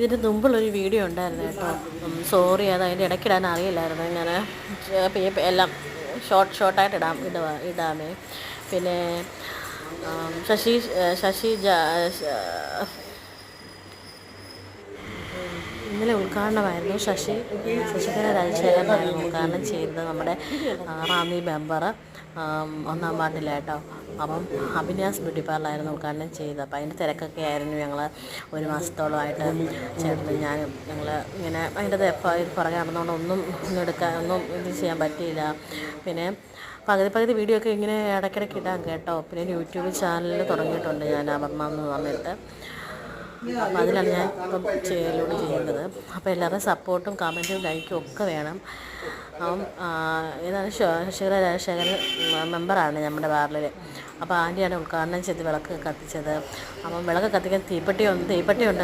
ഇതിന് മുമ്പുള്ളൊരു വീഡിയോ ഉണ്ടായിരുന്നു കേട്ടോ. സോറി, അത് അതിൻ്റെ ഇടയ്ക്കിടാൻ അറിയില്ലായിരുന്നു. ഞാൻ എല്ലാം ഷോർട്ടായിട്ട് ഇടാമേ. പിന്നെ ശശി ശശി ഇന്നലെ ഉദ്ഘാടനമായിരുന്നു. ശശിധര രാജശേഖരനായിരുന്നു ഉദ്ഘാടനം ചെയ്തത്, നമ്മുടെ റാന്നി മെമ്പർ 1-ാം വാർഡിലായിട്ടോ. അപ്പം അഭിന്യാസ് ബ്യൂട്ടി പാർലറായിരുന്നു ഉദ്ഘാടനം ചെയ്തത്. അപ്പം അതിൻ്റെ തിരക്കൊക്കെ ആയിരുന്നു. ഞങ്ങൾ ഒരു മാസത്തോളമായിട്ട് ചേർന്ന് ഞങ്ങൾ ഇങ്ങനെ അതിൻ്റെ പുറകെ നടന്നുകൊണ്ട് ഒന്നും ഇത് ചെയ്യാൻ പറ്റിയില്ല. പിന്നെ പകുതി വീഡിയോ ഒക്കെ ഇങ്ങനെ ഇടയ്ക്കിടയ്ക്ക് ഇടാൻ കേട്ടോ. പിന്നെ യൂട്യൂബ് ചാനൽ തുടങ്ങിയിട്ടുണ്ട് ഞാൻ, അപർണ എന്ന് പറഞ്ഞിട്ട്. അപ്പം അതിലാണ് ഞാൻ ഇപ്പം ലോഡ് ചെയ്യുന്നത്. അപ്പോൾ എല്ലാവരുടെയും സപ്പോർട്ടും കമൻറ്റും ലൈക്കും ഒക്കെ വേണം. അപ്പം ഏതാണ് ശശിധര രാജശേഖരൻ മെമ്പറാണ് നമ്മുടെ വാർഡിൽ. അപ്പോൾ ആൻറ്റിയാണ് ഉദ്ഘാടനം ചെയ്ത് വിളക്ക് കത്തിച്ചത്. അപ്പം വിളക്ക് കത്തിക്കാൻ തീപ്പെട്ടി ഉണ്ട്, അത്